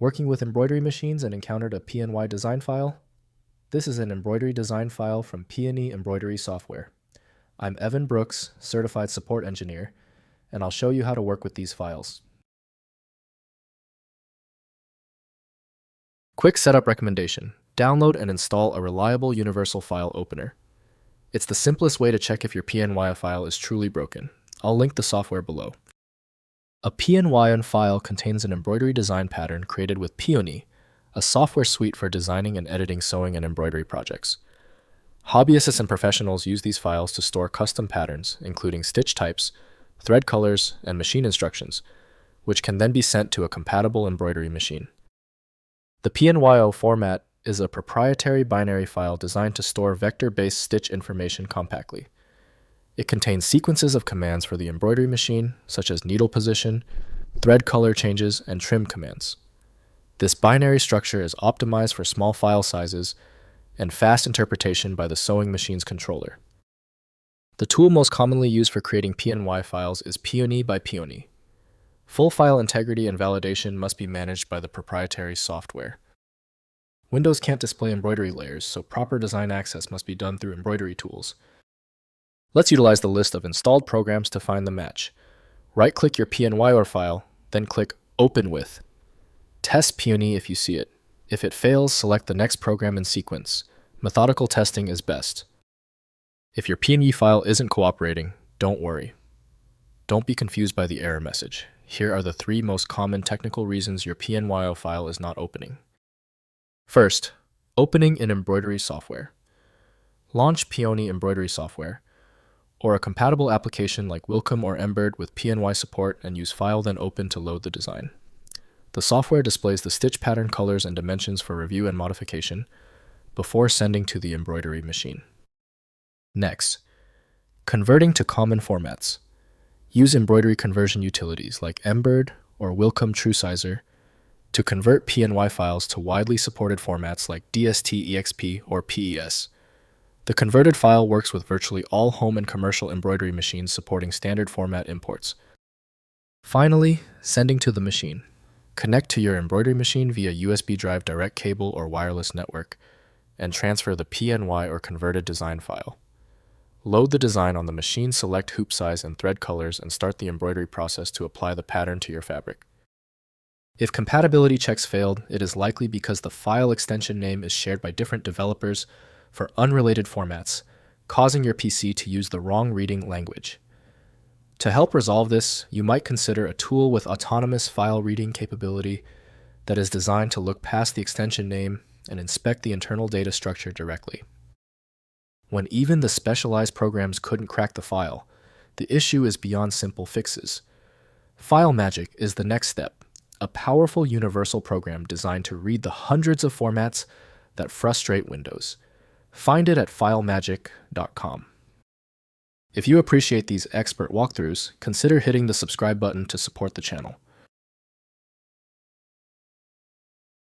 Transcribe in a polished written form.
Working with embroidery machines and encountered a PNY design file? This is an embroidery design file from Peony Embroidery software. I'm Evan Brooks, Certified Support Engineer, and I'll show you how to work with these files. Quick setup recommendation: download and install a reliable universal file opener. It's the simplest way to check if your PNY file is truly broken. I'll link the software below. A PNY file contains an embroidery design pattern created with Peony, a software suite for designing and editing sewing and embroidery projects. Hobbyists and professionals use these files to store custom patterns, including stitch types, thread colors, and machine instructions, which can then be sent to a compatible embroidery machine. The PNY format is a proprietary binary file designed to store vector-based stitch information compactly. It contains sequences of commands for the embroidery machine, such as needle position, thread color changes, and trim commands. This binary structure is optimized for small file sizes and fast interpretation by the sewing machine's controller. The tool most commonly used for creating PNY files is Peony by Peony. Full file integrity and validation must be managed by the proprietary software. Windows can't display embroidery layers, so proper design access must be done through embroidery tools. Let's utilize the list of installed programs to find the match. Right-click your PNY file, then click Open With. Test Peony if you see it. If it fails, select the next program in sequence. Methodical testing is best. If your PNY file isn't cooperating, don't worry. Don't be confused by the error message. Here are the 3 most common technical reasons your PNY file is not opening. First, opening in embroidery software. Launch Peony Embroidery software, or a compatible application like Wilcom or Embird with PNY support, and use File then Open to load the design. The software displays the stitch pattern colors and dimensions for review and modification before sending to the embroidery machine. Next, converting to common formats. Use embroidery conversion utilities like Embird or Wilcom TrueSizer to convert PNY files to widely supported formats like DST-EXP or PES. The converted file works with virtually all home and commercial embroidery machines supporting standard format imports. Finally, sending to the machine. Connect to your embroidery machine via USB drive direct cable or wireless network and transfer the PNY or converted design file. Load the design on the machine, select hoop size and thread colors, and start the embroidery process to apply the pattern to your fabric. If compatibility checks failed, it is likely because the file extension name is shared by different developers for unrelated formats, causing your PC to use the wrong reading language. To help resolve this, you might consider a tool with autonomous file reading capability that is designed to look past the extension name and inspect the internal data structure directly. When even the specialized programs couldn't crack the file, the issue is beyond simple fixes. File Magic is the next step, a powerful universal program designed to read the hundreds of formats that frustrate Windows. Find it at filemagic.com. If you appreciate these expert walkthroughs, consider hitting the subscribe button to support the channel.